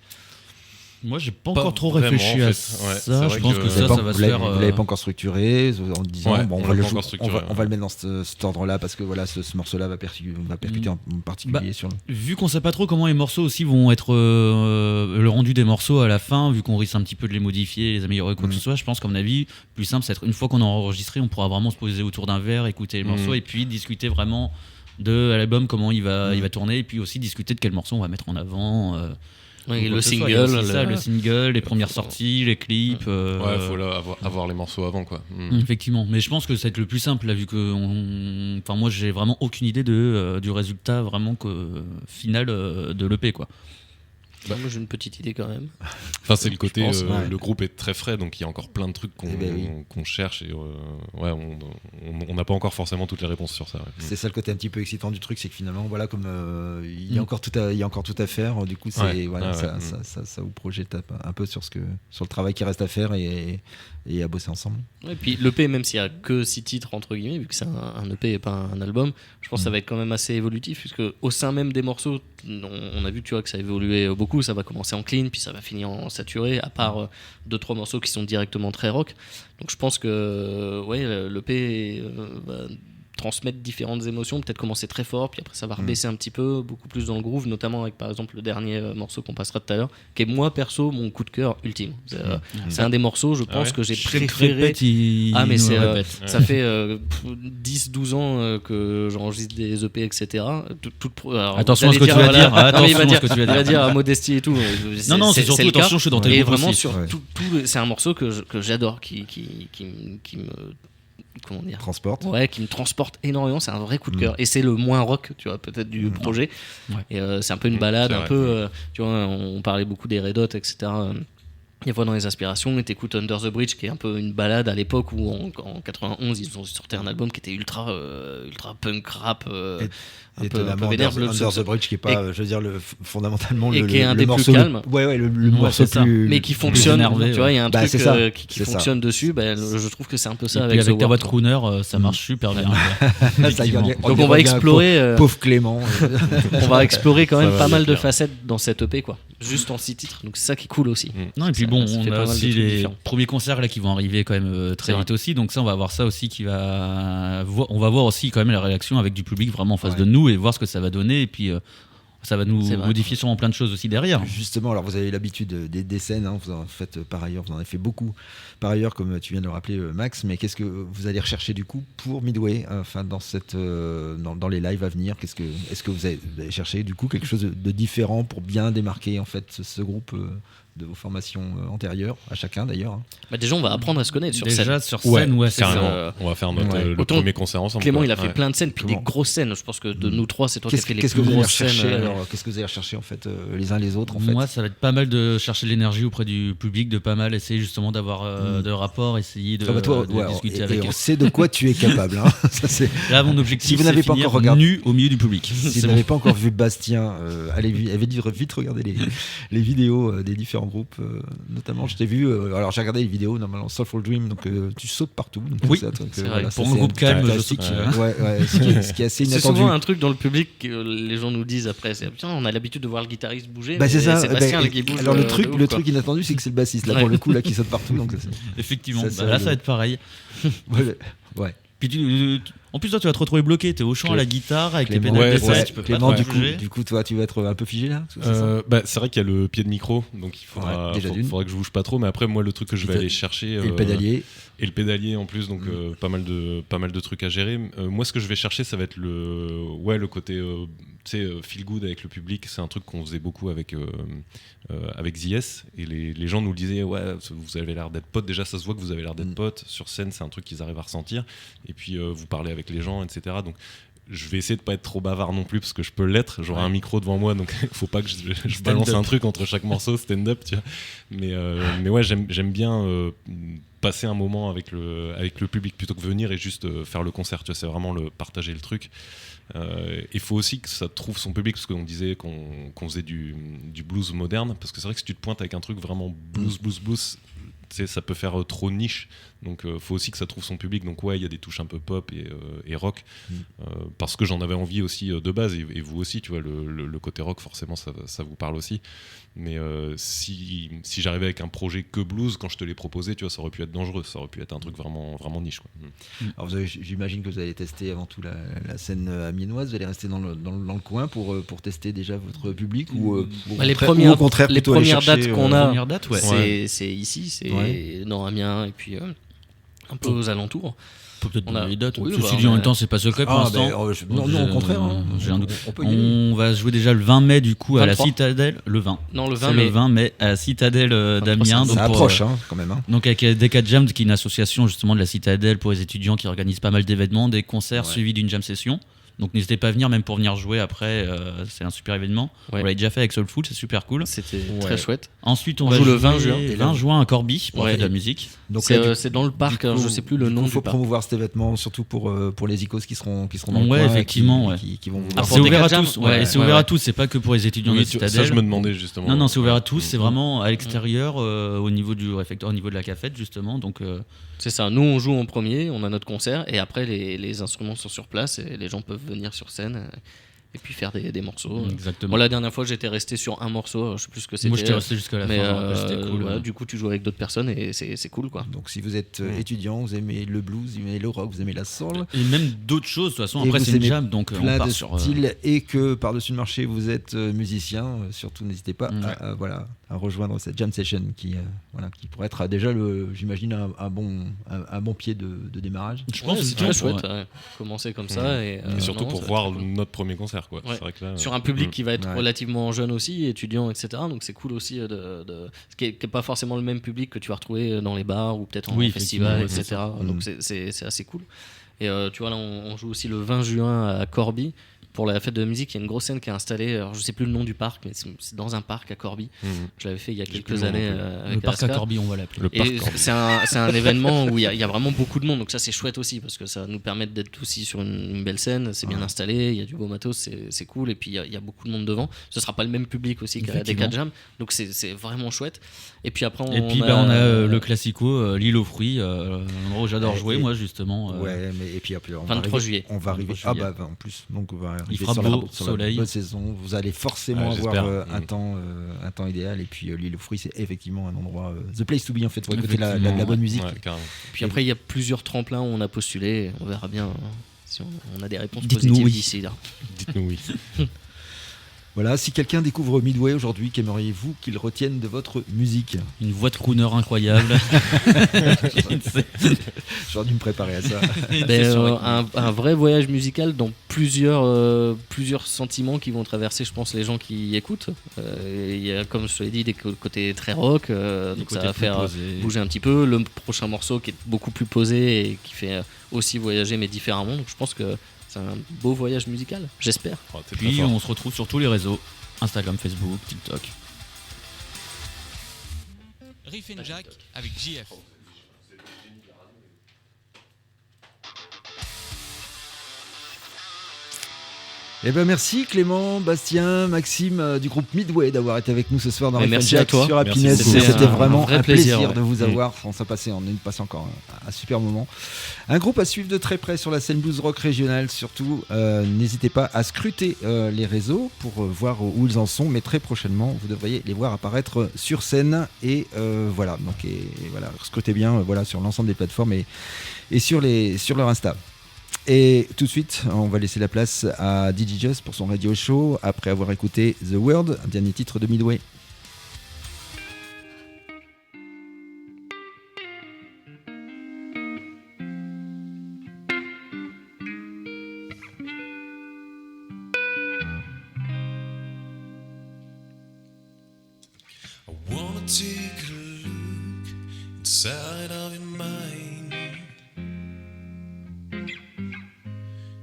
Moi, j'ai pas encore trop réfléchi à ça. Je pense que ça va se faire. Vous l'avez pas encore structuré en disant on va le mettre dans cet ordre-là parce que voilà, ce morceau-là va percuter en particulier sur. Vu qu'on sait pas trop comment les morceaux aussi vont être le rendu des morceaux à la fin, vu qu'on risque un petit peu de les modifier, les améliorer quoi que ce soit, je pense qu'à mon avis, plus simple, c'est une fois qu'on a enregistré, on pourra vraiment se poser autour d'un verre, écouter les morceaux et puis discuter vraiment de l'album, comment il va tourner, et puis aussi discuter de quel morceau on va mettre en avant. Ouais, Donc, le que ce soit, single, il y a aussi ça, le single, les premières sorties, les clips. Ouais, faut là avoir les morceaux avant, quoi. Effectivement, mais je pense que ça va être le plus simple là, vu que enfin moi j'ai vraiment aucune idée du résultat vraiment final de l'EP quoi. Moi j'ai une petite idée quand même. Enfin, c'est le côté, pense, ouais. le groupe est très frais, donc il y a encore plein de trucs qu'on cherche et ouais, on n'a pas encore forcément toutes les réponses sur ça. Ouais. C'est ça le côté un petit peu excitant du truc, c'est que finalement, voilà, comme il y a encore tout à faire. Du coup, c'est voilà, ça vous projette un peu sur le travail qui reste à faire et à bosser ensemble. Et puis l'EP, même s'il y a que 6 titres entre guillemets, vu que c'est un EP et pas un album, je pense que ça va être quand même assez évolutif, puisque au sein même des morceaux, on a vu, tu vois, que ça a évolué beaucoup. Ça va commencer en clean, puis ça va finir en saturé, à part 2-3 morceaux qui sont directement très rock. Donc je pense que l'EP va transmettre différentes émotions, peut-être commencer très fort, puis après ça va rebaisser un petit peu, beaucoup plus dans le groove, notamment avec par exemple le dernier morceau qu'on passera tout à l'heure, qui est moi perso mon coup de cœur ultime. C'est un des morceaux, je pense, que j'ai préféré. Mais ça fait 10-12 ans que j'enregistre des EP, etc. Attention à ce que tu vas dire. Il va dire à modestie et tout. Non, c'est surtout attention, je suis dans tes et groupes vraiment aussi. sur tout, c'est un morceau que j'adore, qui me comment dire, qui me transporte énormément. C'est un vrai coup de cœur et c'est le moins rock, tu vois, peut-être du projet. Et c'est un peu une balade, un peu tu vois, on parlait beaucoup des Red Hot, etc. Des fois dans les inspirations, et t'écoutes Under the Bridge, qui est un peu une balade à l'époque où en 91 ils ont sorti un album qui était ultra punk rap, un peu vénère, Under the Bridge, qui est pas, je veux dire, fondamentalement et qui est un des morceau plus calmes, le morceau plus, mais qui fonctionne, tu vois, il y a un truc qui fonctionne ça. dessus. Je trouve que c'est un peu ça. Et avec ta voix de crooner, ça marche super bien. Donc on va explorer, pauvre Clément. On va explorer quand même pas mal de facettes dans cette EP, quoi, juste en 6 titres. Donc c'est ça qui est cool aussi. Non, et puis bon, on a aussi les premiers concerts là qui vont arriver quand même très vite aussi, donc ça on va voir ça aussi on va voir aussi quand même la réaction avec du public vraiment en face de nous et voir ce que ça va donner, et puis ça va nous modifier sûrement plein de choses aussi derrière. Justement, alors vous avez l'habitude des scènes, vous en faites par ailleurs, vous en avez fait beaucoup par ailleurs, comme tu viens de le rappeler, Max, mais qu'est-ce que vous allez rechercher du coup pour Midway, enfin dans les lives à venir? Est-ce que vous allez chercher du coup quelque chose de différent pour bien démarquer en fait ce groupe de vos formations antérieures, à chacun d'ailleurs? Déjà on va apprendre à se connaître sur scène. Carrément. On va faire le premier concert ensemble. Clément il a fait plein de scènes, puis des grosses scènes. Je pense que de nous trois, c'est toi qui as fait les plus grosses scènes. Qu'est-ce que vous allez rechercher en fait les uns les autres en fait? Moi ça va être pas mal de chercher de l'énergie auprès du public, de pas mal essayer justement d'avoir de rapports, essayer de discuter avec eux. On sait de quoi tu es capable. Ça, c'est... Là mon objectif, si vous n'avez pas encore regardé nu au milieu du public. Si vous n'avez pas encore vu Bastien, allez vite regarder les vidéos des différents groupes, notamment je t'ai vu, alors j'ai regardé les vidéos normalement Soulful Dream, donc tu sautes partout, donc oui, c'est vrai, pour un groupe calme je saute, ce qui est assez inattendu. C'est souvent un truc dans le public que les gens nous disent après, c'est putain, on a l'habitude de voir le guitariste bouger, c'est ça, c'est Bastien qui bouge. Alors le truc inattendu, c'est que c'est le bassiste là pour le coup là qui saute partout, donc effectivement là ça va être pareil. Ouais. Puis en plus toi tu vas te retrouver bloqué, t'es au chant à la guitare avec les Clément, pédales d'essai, tu peux Clément, pas te bouger. du coup toi tu vas être un peu figé là, c'est vrai qu'il y a le pied de micro, donc il faudra que je bouge pas trop, mais après moi le truc que je vais aller chercher, et le pédalier en plus, donc pas mal de trucs à gérer. Moi ce que je vais chercher, ça va être le côté feel good avec le public. C'est un truc qu'on faisait beaucoup avec ZS, et les gens nous le disaient, vous avez l'air d'être potes, déjà ça se voit que vous avez l'air d'être potes sur scène, c'est un truc qu'ils arrivent à ressentir, et puis vous parlez avec les gens, etc. Donc je vais essayer de pas être trop bavard non plus, parce que je peux l'être, j'aurai un micro devant moi, donc faut pas que je balance un truc entre chaque morceau, stand-up, tu vois. Mais ouais, j'aime bien passer un moment avec le public plutôt que venir et juste faire le concert, tu vois. C'est vraiment partager le truc. Il faut aussi que ça trouve son public, parce qu'on disait qu'on faisait du blues moderne, parce que c'est vrai que si tu te pointes avec un truc vraiment blues, ça peut faire trop niche, donc faut aussi que ça trouve son public. Donc il y a des touches un peu pop et rock, parce que j'en avais envie aussi de base, et vous aussi, tu vois, le côté rock forcément ça vous parle aussi. Mais si j'arrivais avec un projet que blues, quand je te l'ai proposé, tu vois, ça aurait pu être dangereux, ça aurait pu être un truc vraiment, vraiment niche, quoi. Alors j'imagine que vous allez tester avant tout la scène amiénoise, vous allez rester dans le coin pour tester déjà votre public, ou les premières dates qu'on a, c'est ici, c'est dans Amiens, et puis un peu aux alentours. Peut-être On a- donner les dates. oui, Ceci bah, dit, en on a- même temps, c'est pas secret pour l'instant. Non, au contraire. hein. J'ai un doute. On peut y aller. On va jouer déjà le 20 mai du coup à la 23. Citadelle. Le 20. Non, le 20 C'est mai. le 20 mai à la Citadelle d'Amiens. Ça Donc pour, approche, quand même. hein. Donc avec Decade Jam, qui est une association justement de la Citadelle pour les étudiants qui organise pas mal d'événements, des concerts Ouais. suivis d'une jam session. Donc n'hésitez pas à venir, même pour venir jouer après, c'est un super événement. Ouais. On l'a déjà fait avec Soulful, c'est super cool. C'était très chouette. Ensuite, On va joue le jouer 20 juin. 20 juin à Corby pour Ouais. faire de la musique. Donc C'est là, c'est dans le parc, alors je sais plus le nom Il du faut parc. promouvoir cet événement, surtout pour les icos qui seront dans le Ouais, coin, effectivement, qui vont Alors, vouloir. pour c'est ouvert à Decade tous. Jam, Ouais, ouais, et c'est ouais, ouvert à ouais. tous. C'est pas que pour les étudiants de Oui, la Citadelle. ça, je me demandais justement. Non, c'est ouvert à tous. C'est vraiment à l'extérieur, au niveau du réfectoire, au niveau de la cafette justement. Donc C'est ça, nous on joue en premier, on a notre concert, et après les instruments sont sur place, et les gens peuvent venir sur scène, et puis faire des morceaux. exactement. Bon, la dernière fois j'étais resté sur un morceau, je sais plus ce que c'était. Moi, j'étais resté jusqu'à la mais fin. C'était cool. ouais, du coup tu joues avec d'autres personnes, et c'est cool quoi. Donc si vous êtes étudiant, vous aimez le blues, vous aimez le rock, vous aimez la soul, Et même d'autres choses. De toute façon, Et après vous c'est une aimez jam, donc on plein part de sur. styles, et que par-dessus le marché vous êtes musicien, surtout n'hésitez pas Ouais. à rejoindre cette jam session qui pourrait être déjà j'imagine un bon pied de démarrage. Je pense Ouais, que c'est très chouette, ouais. Commencer comme ça. Et surtout non, pour ça va voir être cool. notre premier concert, quoi. Ouais. C'est vrai que là, Sur un public qui va être Ouais. relativement jeune aussi, étudiant, etc. Donc c'est cool aussi ce qui est pas forcément le même public que tu vas retrouver dans les bars ou peut-être en Oui, festival, effectivement, etc. c'est ça. Donc c'est assez cool. Et tu vois là, on joue aussi le 20 juin à Corby. Pour la fête de la musique, il y a une grosse scène qui est installée. Alors, je sais plus le nom du parc, mais c'est dans un parc à Corby. Je l'avais fait il y a J'ai plus quelques le nom années non plus. avec le parc à Alaska. Corby, on va l'appeler. le parc Et Corby. c'est un événement où il y a vraiment beaucoup de monde, donc ça c'est chouette aussi parce que ça nous permet d'être aussi sur une belle scène, c'est bien installé, il y a du beau matos, c'est cool, et puis il y a beaucoup de monde devant. Ce sera pas le même public aussi qu'à Effectivement. Decade Jam, donc c'est vraiment chouette. Et puis après Et puis on a le classico, l'île aux fruits, l'endroit où j'adore Ouais, jouer, et- moi justement. Ouais, mais et puis après, on 23 va arriver, juillet. on va arriver. 23 Ah juillet. bah en plus, donc on va arriver Il fera sur beau, sur soleil. la bonne saison. Vous allez forcément Ouais, avoir j'espère. un temps idéal. Et puis l'île aux fruits, c'est effectivement un endroit, the place to be en fait, pour écouter la bonne musique. Ouais, carrément. Puis après il y a plusieurs tremplins où on a postulé, on verra bien si on a des réponses Dites-nous positives oui. d'ici là. Dites-nous oui. Voilà, si quelqu'un découvre Midway aujourd'hui, qu'aimeriez-vous qu'il retienne de votre musique? Une voix de crooner incroyable. J'aurais dû me préparer à ça. Un vrai voyage musical dans plusieurs sentiments qui vont traverser, je pense, les gens qui y écoutent. Il y a, comme je te l'ai dit, des côtés très rock, donc ça va faire bouger un petit peu. Le prochain morceau qui est beaucoup plus posé et qui fait aussi voyager mais différemment. Donc je pense que c'est un beau voyage musical, j'espère. Oh, t'es très Puis fort. on se retrouve sur tous les réseaux, Instagram, Facebook, TikTok. Riff and Jack avec JF. Eh ben merci Clément, Bastien, Maxime du groupe Midway d'avoir été avec nous ce soir dans Mais Riff and merci à Jack toi. sur Merci Happiness. beaucoup. C'était C'était un vraiment vrai un plaisir plaisir, de ouais. vous avoir. On a passé encore un super moment. Un groupe à suivre de très près sur la scène blues rock régionale. Surtout, n'hésitez pas à scruter les réseaux pour voir où ils en sont. Mais très prochainement, vous devriez les voir apparaître sur scène. Et voilà, donc et voilà, scrutez bien voilà sur l'ensemble des plateformes et sur leur Insta. Et tout de suite, on va laisser la place à DJ Just pour son radio show après avoir écouté The World, un dernier titre de Midway. I wanna take a look inside of your mind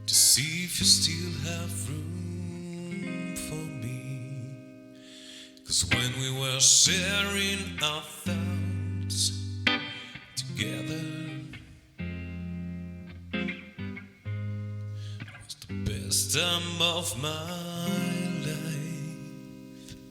to see if you still have room for me. 'Cause when we were sharing our thoughts together, it was the best time of my